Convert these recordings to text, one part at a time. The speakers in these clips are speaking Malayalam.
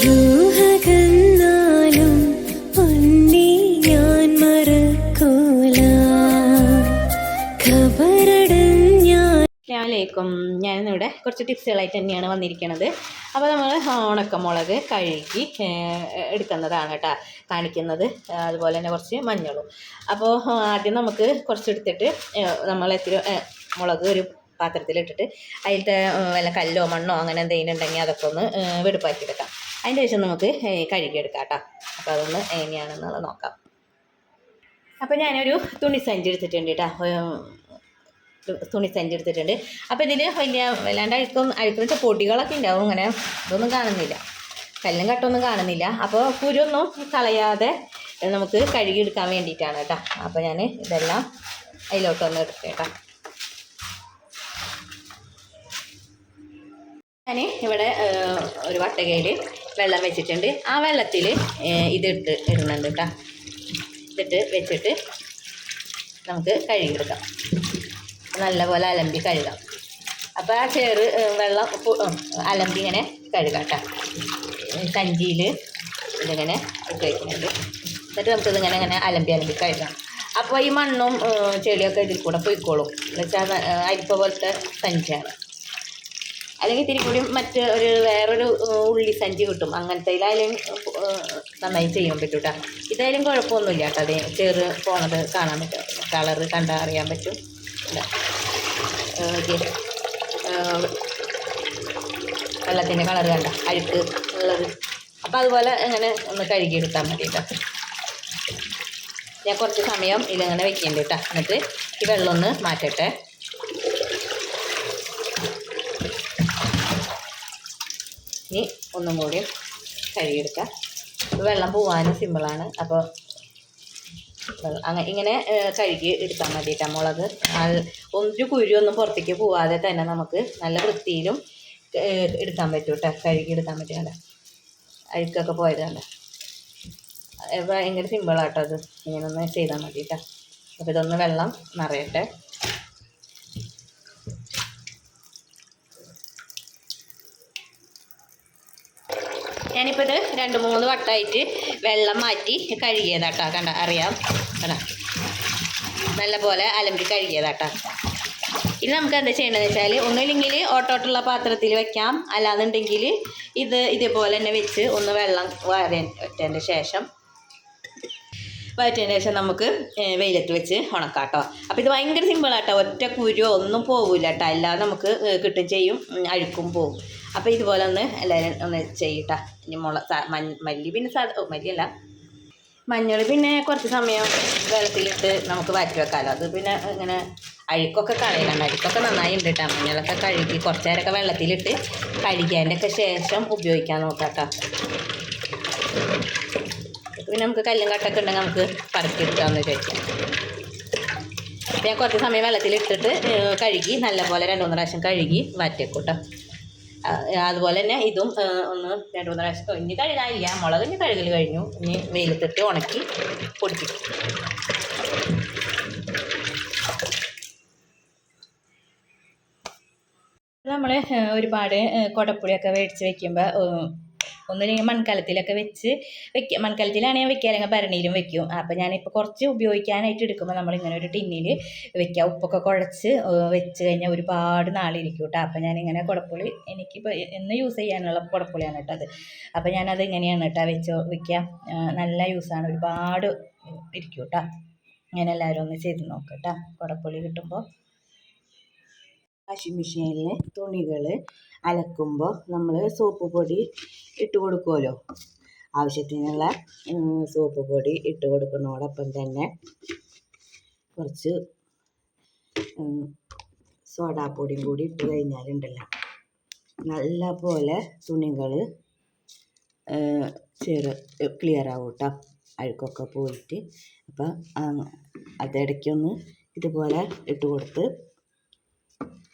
റൂഹകന്നാലും പൊന്നേ ഞാൻ മറക്കൂല ഖബറടഞ്ഞാലും. ഞാനിന്നിവിടെ കുറച്ച് ടിപ്സുകളായിട്ട് തന്നെയാണ് വന്നിരിക്കുന്നത്. അപ്പോൾ നമ്മൾ ഉണക്കമുളക് കഴുകി എടുക്കുന്നതാണ് കേട്ടോ കാണിക്കുന്നത്. അതുപോലെ തന്നെ കുറച്ച് മഞ്ഞളും. അപ്പോൾ ആദ്യം നമുക്ക് കുറച്ചെടുത്തിട്ട് നമ്മൾ എത്തിരി മുളക് ഒരു പാത്രത്തിലിട്ടിട്ട് അതിലത്തെ വല്ല കല്ലോ മണ്ണോ അങ്ങനെ എന്തെങ്കിലും ഉണ്ടെങ്കിൽ അതൊക്കെ ഒന്ന് വെടുപ്പാക്കിയെടുക്കാം. അതിൻ്റെ ശേഷം നമുക്ക് കഴുകിയെടുക്കാം കേട്ടോ. അപ്പോൾ അതൊന്ന് എങ്ങനെയാണെന്നുള്ളത് നോക്കാം. അപ്പോൾ ഞാനൊരു തുണിസഞ്ചി എടുത്തിട്ടുണ്ട് കേട്ടോ. തുണിസഞ്ചി എടുത്തിട്ടുണ്ട്. അപ്പോൾ ഇതിൽ വലിയ വല്ലാണ്ട് അഴുക്കുന്ന പൊടികളൊക്കെ ഉണ്ടാവും. ഇങ്ങനെ ഇതൊന്നും കാണുന്നില്ല, കല്ലും കട്ടൊന്നും കാണുന്നില്ല. അപ്പോൾ കുരുവൊന്നും കളയാതെ നമുക്ക് കഴുകിയെടുക്കാൻ വേണ്ടിയിട്ടാണ് കേട്ടോ. അപ്പോൾ ഞാൻ ഇതെല്ലാം അതിലോട്ടൊന്ന് എടുക്കാം കേട്ടോ. ഞാൻ ഇവിടെ ഒരു വട്ടകയിൽ വെള്ളം വെച്ചിട്ടുണ്ട്. ആ വെള്ളത്തിൽ ഇടുന്നുണ്ട് കേട്ടോ. ഇതിട്ട് വെച്ചിട്ട് നമുക്ക് കഴുകിയെടുക്കാം. നല്ലപോലെ അലമ്പി കഴുകാം. അപ്പോൾ ആ വെള്ളം അലമ്പി ഇങ്ങനെ കഴുകാം കേട്ടോ. സഞ്ചിയിൽ ഇതിങ്ങനെ ഇട്ട് വയ്ക്കുന്നുണ്ട്. എന്നിട്ട് നമുക്കിതിങ്ങനെ ഇങ്ങനെ അലമ്പി കഴുകാം. അപ്പോൾ ഈ മണ്ണും ചെളിയൊക്കെ ഇതിൽ കൂടെ പൊയ്ക്കോളും. എന്നുവെച്ചാൽ അരിപ്പ പോലത്തെ സഞ്ചിയാണ്. അല്ലെങ്കിൽ ഇത്തിരി കൂടി വേറൊരു ഉള്ളി സഞ്ചി കിട്ടും. അങ്ങനത്തെ ഇതിലായാലും നന്നായി ചെയ്യാൻ പറ്റും കേട്ടോ. ഇതായാലും കുഴപ്പമൊന്നുമില്ല കേട്ടോ. അത് പോണത് കാണാൻ പറ്റും. കളറ് കണ്ടാൽ അറിയാൻ പറ്റും. വെള്ളത്തിൻ്റെ കളറ് കണ്ട അഴുക്ക് ഉള്ളത്. അപ്പോൾ അതുപോലെ അങ്ങനെ ഒന്ന് കഴുകിയെടുത്താൽ മതി കേട്ടോ. ഞാൻ കുറച്ച് സമയം ഇതിങ്ങനെ വെക്കേണ്ട കേട്ടോ. എന്നിട്ട് ഈ വെള്ളം ഒന്ന് മാറ്റട്ടെ. ഇനി ഒന്നും കൂടി കഴുകിയെടുക്കാം. വെള്ളം പോവാനും സിമ്പിളാണ്. അപ്പോൾ ഇങ്ങനെ കഴുകി എടുക്കാൻ മതിയിട്ടാ. മുളക് ഒരു കുരുവൊന്നും പുറത്തേക്ക് പോവാതെ തന്നെ നമുക്ക് നല്ല വൃത്തിയിലും എടുക്കാൻ പറ്റും കേട്ടോ. കഴുകി എടുക്കാൻ പറ്റും കേട്ടോ. അഴുക്കൊക്കെ പോയത് കണ്ട. ഭയങ്കര സിമ്പിളാട്ടോ അത്. ഇങ്ങനെ ഒന്ന് ചെയ്താൽ മതി കേട്ടോ. അപ്പോൾ ഇതൊന്ന് വെള്ളം നിറയട്ടെ. ഞാനിപ്പോൾ ഇത് 2-3 വട്ടമായിട്ട് വെള്ളം മാറ്റി കഴുകിയതാട്ടോ. കണ്ട അറിയാം കണ്ട. നല്ലപോലെ അലമ്പി കഴുകിയതാട്ടോ. ഇനി നമുക്ക് എന്താ ചെയ്യേണ്ടതെന്ന് വെച്ചാൽ ഒന്നുമില്ലെങ്കിൽ ഓട്ടോട്ടുള്ള പാത്രത്തിൽ വെക്കാം. അല്ലാന്നുണ്ടെങ്കിൽ ഇതേപോലെ തന്നെ വെച്ച് ഒന്ന് വെള്ളം വരേറ്റതിൻ്റെ ശേഷം നമുക്ക് വെയിലത്ത് വെച്ച് ഉണക്കാം കേട്ടോ. അപ്പോൾ ഇത് ഭയങ്കര സിമ്പിളാട്ടോ. ഒറ്റ കുരുവോ ഒന്നും പോകില്ല കേട്ടോ. അല്ലാതെ നമുക്ക് കിട്ടും ചെയ്യും, അഴുക്കും പോകും. അപ്പോൾ ഇതുപോലെ ഒന്ന് എല്ലാവരും ഒന്ന് ചെയ്യട്ടോ. ഇനി മല്ലി പിന്നെ മല്ലിയല്ല മഞ്ഞൾ പിന്നെ കുറച്ച് സമയം വെള്ളത്തിലിട്ട് നമുക്ക് വാറ്റി വെക്കാമല്ലോ. അത് പിന്നെ ഇങ്ങനെ അഴുക്കൊക്കെ കളയണം. അഴുക്കൊക്കെ നന്നായി ഉണ്ട് കേട്ടോ. മഞ്ഞളൊക്കെ കഴുകി കുറച്ച് നേരമൊക്കെ വെള്ളത്തിലിട്ട് കഴുകിയതിൻ്റെ ഒക്കെ ശേഷം ഉപയോഗിക്കാൻ നോക്കാം കേട്ടോ. പിന്നെ നമുക്ക് കല്ലും കട്ടൊക്കെ ഉണ്ടെങ്കിൽ നമുക്ക് പറക്കിയെടുക്കാമെന്ന് വിചാരിക്കാം. ഞാൻ കുറച്ച് സമയം വെള്ളത്തിലിട്ടിട്ട് കഴുകി നല്ലപോലെ 2-3 പ്രാവശ്യം കഴുകി വാറ്റിയേക്കും കേട്ടോ. അതുപോലെ തന്നെ ഇതും ഒന്ന് 2-3 പ്രാവശ്യം ഇനി കഴുകാനില്ല. മുളകിന് കഴുകൽ കഴിഞ്ഞു. ഇനി വെയിലത്തിട്ട് ഉണക്കി പൊടിപ്പിക്കും. നമ്മൾ ഒരുപാട് കുടപ്പുളിയൊക്കെ മേടിച്ച് വയ്ക്കുമ്പോൾ ഒന്നില്ലെങ്കിൽ മൺകലത്തിലൊക്കെ മൺകലത്തിലാണ് ഞാൻ വെക്കുക, അല്ലെങ്കിൽ ഭരണിയിലും വെക്കും. അപ്പോൾ ഞാനിപ്പോൾ കുറച്ച് ഉപയോഗിക്കാനായിട്ട് എടുക്കുമ്പോൾ നമ്മളിങ്ങനെ ഒരു ടിന്നിൽ വെക്കുക. ഉപ്പൊക്കെ കുഴച്ച് വെച്ച് കഴിഞ്ഞാൽ ഒരുപാട് നാളിരിക്കും കേട്ടോ. അപ്പോൾ ഞാനിങ്ങനെ കുടപ്പുളി എനിക്കിപ്പോൾ എന്ന് യൂസ് ചെയ്യാനുള്ള കുടപ്പുളിയാണ് കേട്ടോ അത്. അപ്പോൾ ഞാനത് ഇങ്ങനെയാണ് കേട്ടോ വെക്കുക. നല്ല യൂസാണ്, ഒരുപാട് ഇരിക്കും കേട്ടോ. ഇങ്ങനെ എല്ലാവരും ഒന്ന് ചെയ്ത് നോക്കാം കേട്ടോ. കുടപ്പുളി കിട്ടുമ്പോൾ വാഷിംഗ് മെഷീനിൽ തുണികൾ അലക്കുമ്പോൾ നമ്മൾ സോപ്പ് പൊടി ഇട്ട് കൊടുക്കുമല്ലോ. ആവശ്യത്തിനുള്ള സോപ്പ് പൊടി ഇട്ട് കൊടുക്കുന്നതോടൊപ്പം തന്നെ കുറച്ച് സോഡാപ്പൊടിയും കൂടി ഇട്ട് കഴിഞ്ഞാലുണ്ടല്ലോ നല്ല പോലെ തുണികൾ ക്ലിയർ ആവും കേട്ടോ. അഴുക്കൊക്കെ പോയിട്ട്. അപ്പം അതിടയ്ക്കൊന്ന് ഇതുപോലെ ഇട്ട് കൊടുത്ത്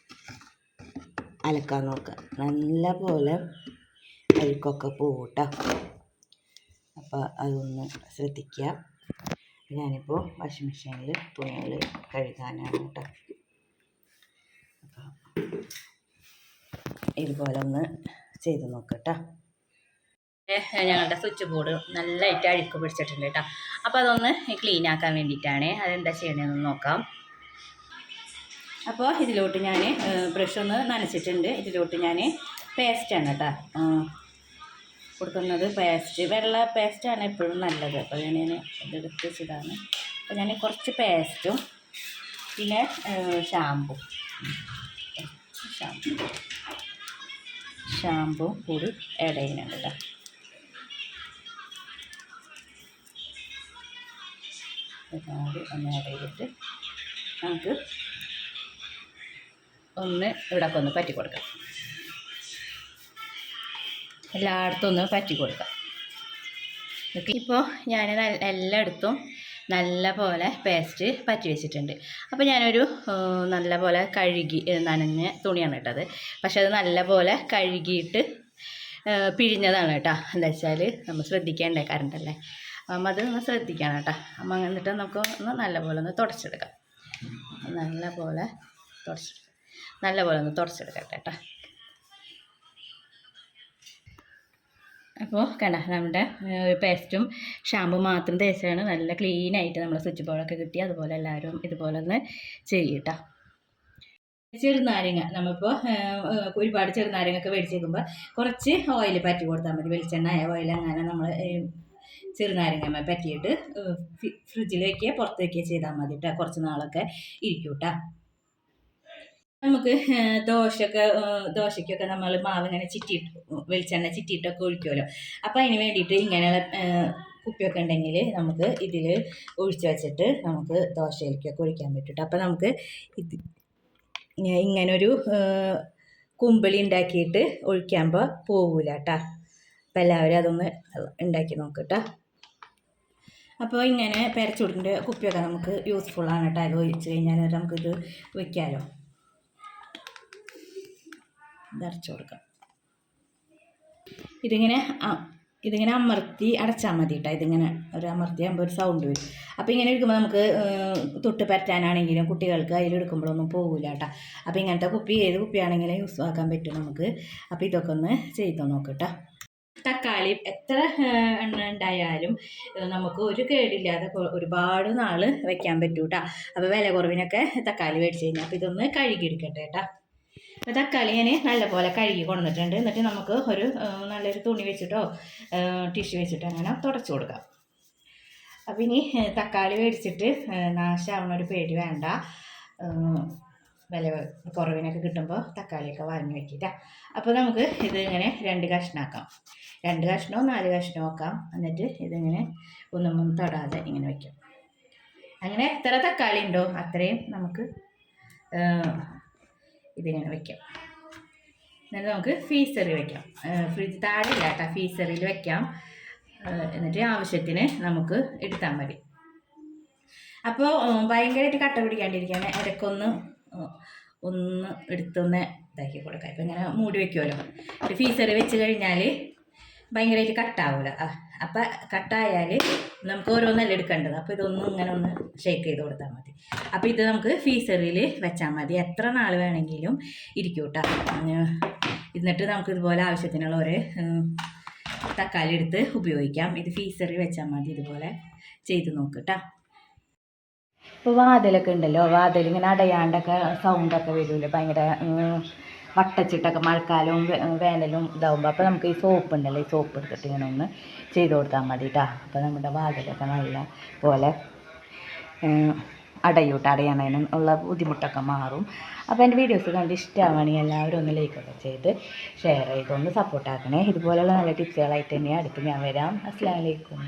അലക്കാൻ നോക്കുക. നല്ല പോലെ അഴുക്കൊക്കെ പോവും കേട്ടോ. അപ്പോൾ അതൊന്ന് ശ്രദ്ധിക്കുക. ഞാനിപ്പോൾ വാഷിംഗ് മെഷീനിൽ തുണികൾ കഴുകാനാണ് കേട്ടോ. അപ്പോൾ ഇതുപോലെ ഒന്ന് ചെയ്ത് നോക്കാം കേട്ടോ. ഞങ്ങളുടെ സ്വിച്ച് ബോർഡ് നല്ലതായിട്ട് അഴുക്ക് പിടിച്ചിട്ടുണ്ട് കേട്ടോ. അപ്പോൾ അതൊന്ന് ക്ലീൻ ആക്കാൻ വേണ്ടിയിട്ടാണ്. അതെന്താ ചെയ്യണമെന്ന് നോക്കാം. അപ്പോൾ ഇതിലോട്ട് ഞാൻ ബ്രഷ് ഒന്ന് നനച്ചിട്ടുണ്ട്. ഇതിലോട്ട് ഞാൻ പേസ്റ്റാണ് കേട്ടോ കൊടുക്കുന്നത്. പേസ്റ്റ് വെള്ള പേസ്റ്റാണ് എപ്പോഴും നല്ലത്. അപ്പോൾ ഞാൻ ഇതെടുത്ത് വെച്ചതാണ്. അപ്പോൾ ഞാൻ കുറച്ച് പേസ്റ്റും പിന്നെ ഷാമ്പു കൂടി ആഡ് ചെയ്യുന്നുണ്ട് കേട്ടോ. ഒന്ന് ആഡ് ചെയ്തിട്ട് നമുക്ക് ഇവിടെ ഒന്ന് പറ്റി കൊടുക്കാം. എല്ലായിടത്തും ഒന്ന് പറ്റി കൊടുക്കാം. ഇപ്പോൾ ഞാൻ എല്ലായിടത്തും നല്ല പോലെ പേസ്റ്റ് പറ്റി വെച്ചിട്ടുണ്ട്. അപ്പോൾ ഞാനൊരു നല്ല പോലെ കഴുകി നനഞ്ഞ തുണിയാണ് കേട്ടത്. പക്ഷെ അത് നല്ല പോലെ കഴുകിയിട്ട് പിഴിഞ്ഞതാണ് കേട്ടോ. എന്താ വെച്ചാൽ നമ്മൾ ശ്രദ്ധിക്കേണ്ടേ, കറണ്ടല്ലേ. അത് ഒന്ന് ശ്രദ്ധിക്കണം കേട്ടോ. എന്നിട്ട് നമുക്ക് ഒന്ന് നല്ല പോലെ ഒന്ന് തുടച്ചെടുക്കാം. നല്ല പോലെ ഒന്ന് തുടച്ചെടുക്കട്ടെ കേട്ടോ. അപ്പോൾ കണ്ട നമ്മുടെ പേസ്റ്റും ഷാമ്പു മാത്രം തേച്ചാണ് നല്ല ക്ലീനായിട്ട് നമ്മൾ സ്വിച്ച് ബോർഡൊക്കെ കിട്ടി. അതുപോലെ എല്ലാവരും ഇതുപോലെ ഒന്ന് ചെയ്യട്ടോ. ചെറുനാരങ്ങ നമ്മളിപ്പോൾ ഒരുപാട് ചെറുനാരങ്ങയൊക്കെ മേടിച്ചേക്കുമ്പോൾ കുറച്ച് ഓയിൽ പറ്റി കൊടുത്താൽ മതി. വെളിച്ചെണ്ണ ഓയിൽ അങ്ങനെ നമ്മൾ ചെറുനാരങ്ങ പറ്റിയിട്ട് ഫ്രിഡ്ജിൽ വയ്ക്കുക, പുറത്ത് വയ്ക്കുക ചെയ്താൽ മതി കേട്ടോ. കുറച്ച് നാളൊക്കെ ഇരിക്കും കേട്ടോ. നമുക്ക് ദോശയ്ക്കൊക്കെ നമ്മൾ മാവ് ഇങ്ങനെ വെളിച്ചെണ്ണ ചിറ്റിയിട്ടൊക്കെ ഒഴിക്കുമല്ലോ. അപ്പോൾ അതിന് വേണ്ടിയിട്ട് ഇങ്ങനെയുള്ള കുപ്പിയൊക്കെ ഉണ്ടെങ്കിൽ നമുക്ക് ഇതിൽ ഒഴിച്ച് വെച്ചിട്ട് നമുക്ക് ദോശയിലേക്കൊക്കെ ഒഴിക്കാൻ പറ്റും. അപ്പോൾ നമുക്ക് ഇത് ഇങ്ങനൊരു കുമ്പിളി ഉണ്ടാക്കിയിട്ട് ഒഴിക്കുമ്പോൾ പോകില്ല കേട്ടോ. അപ്പോൾ എല്ലാവരും അതൊന്ന് ഉണ്ടാക്കി നോക്കട്ടോ. അപ്പോൾ ഇങ്ങനെ പെരച്ചുടിൻ്റെ കുപ്പിയൊക്കെ നമുക്ക് യൂസ്ഫുള്ളാണ് കേട്ടോ. അത് ഒഴിച്ച് കഴിഞ്ഞാൽ നമുക്കിത് വയ്ക്കാമല്ലോ. ഇതടച്ചു കൊടുക്കാം. ഇതിങ്ങനെ അമർത്തി അടച്ചാൽ മതി കേട്ടോ. ഇതിങ്ങനെ ഒരു അമർത്തിയാകുമ്പോൾ ഒരു സൗണ്ട് വരും. അപ്പോൾ ഇങ്ങനെ എടുക്കുമ്പോൾ നമുക്ക് തൊട്ട് പറ്റാനാണെങ്കിലും കുട്ടികൾക്ക് അതിലെടുക്കുമ്പോഴൊന്നും പോകില്ല കേട്ടോ. അപ്പോൾ ഇങ്ങനത്തെ കുപ്പി ഏത് കുപ്പിയാണെങ്കിലും യൂസ് ആക്കാൻ പറ്റും നമുക്ക്. അപ്പോൾ ഇതൊക്കെ ഒന്ന് ചെയ്ത് നോക്കട്ടോ. തക്കാളി എത്ര എണ്ണ ഉണ്ടായാലും നമുക്ക് ഒരു കേടില്ലാതെ ഒരുപാട് നാൾ വയ്ക്കാൻ പറ്റും കേട്ടോ. അപ്പോൾ വില കുറവിനൊക്കെ തക്കാളി മേടിച്ച് കഴിഞ്ഞാൽ അപ്പോൾ ഇതൊന്ന് കഴുകിയെടുക്കട്ടെ കേട്ടോ. അപ്പോൾ തക്കാളി ഞാൻ നല്ലപോലെ കഴുകി കൊണ്ടുവന്നിട്ടുണ്ട്. എന്നിട്ട് നമുക്ക് ഒരു നല്ലൊരു തുണി വെച്ചിട്ടോ ടിഷ്യൂ വെച്ചിട്ടോ അങ്ങനെ തുടച്ചു കൊടുക്കാം. അപ്പോൾ ഇനി തക്കാളി മേടിച്ചിട്ട് നാശമാവണ ഒരു പേടി വേണ്ട. വില കുറവിനൊക്കെ കിട്ടുമ്പോൾ തക്കാളിയൊക്കെ വാങ്ങി വയ്ക്കില്ല. അപ്പോൾ നമുക്ക് ഇത് ഇങ്ങനെ 2 കഷ്ണമാക്കാം. 2 കഷ്ണമോ 4 കഷ്ണമോ ആക്കാം. എന്നിട്ട് ഇതിങ്ങനെ ഒന്നും തൊടാതെ ഇങ്ങനെ വയ്ക്കാം. അങ്ങനെ എത്ര തക്കാളി ഉണ്ടോ അത്രയും നമുക്ക് ഇതിങ്ങനെ വയ്ക്കാം. എന്നിട്ട് നമുക്ക് ഫ്രീസറിൽ വയ്ക്കാം. ഫ്രിഡ്ജ് താഴെ ഇല്ല കേട്ടോ, ഫ്രീസറിൽ വയ്ക്കാം. എന്നിട്ട് ആവശ്യത്തിന് നമുക്ക് എടുത്താൽ മതി. അപ്പോൾ ഭയങ്കരമായിട്ട് കട്ട പിടിക്കാണ്ടിരിക്കുകയാണ്. ഇടയ്ക്കൊന്ന് എടുത്തൊന്ന് ഇതാക്കി കൊടുക്കാം. ഇപ്പോൾ ഇങ്ങനെ മൂടി വയ്ക്കുമല്ലോ. ഫ്രീസറിൽ വെച്ച് കഴിഞ്ഞാൽ ഭയങ്കരമായിട്ട് കട്ടാവില്ല. അപ്പം കട്ടായാൽ നമുക്ക് ഓരോന്നല്ല എടുക്കേണ്ടത്. അപ്പോൾ ഇതൊന്നും ഇങ്ങനെ ഒന്ന് ഷേക്ക് ചെയ്ത് കൊടുത്താൽ മതി. അപ്പോൾ ഇത് നമുക്ക് ഫ്രീസറിൽ വെച്ചാൽ മതി. എത്ര നാൾ വേണമെങ്കിലും ഇരിക്കും കേട്ടോ. എന്നിട്ട് നമുക്ക് ഇതുപോലെ ആവശ്യത്തിനുള്ള ഒരു തക്കാളി എടുത്ത് ഉപയോഗിക്കാം. ഇത് ഫ്രീസറിൽ വെച്ചാൽ മതി. ഇതുപോലെ ചെയ്ത് നോക്കട്ടോ. ഇപ്പോൾ വാതിലൊക്കെ ഉണ്ടല്ലോ, വാതിലിങ്ങനെ അടയാണ്ടൊക്കെ സൗണ്ടൊക്കെ വരുമല്ലോ, ഭയങ്കര വട്ടച്ചിട്ടൊക്കെ മഴക്കാലവും വേനലും ഇതാവുമ്പോൾ. അപ്പോൾ നമുക്ക് ഈ സോപ്പ് ഉണ്ടല്ലോ, ഈ സോപ്പ് എടുത്തിട്ട് ഇങ്ങനെ ഒന്ന് ചെയ്ത് കൊടുത്താൽ മതി കേട്ടോ. അപ്പോൾ നമ്മുടെ വാതിലൊക്കെ നല്ല പോലെ അടയാണതിനും ഉള്ള ബുദ്ധിമുട്ടൊക്കെ മാറും. അപ്പോൾ എൻ്റെ വീഡിയോസ് കണ്ട് ഇഷ്ടമാണെങ്കിൽ എല്ലാവരും ഒന്ന് ലൈക്കൊക്കെ ചെയ്ത് ഷെയർ ചെയ്തൊന്ന് സപ്പോർട്ടാക്കണേ. ഇതുപോലെയുള്ള നല്ല ടിപ്സുകളായിട്ട് തന്നെ അടുത്ത് ഞാൻ വരാം. അസ്സലാമു അലൈക്കും.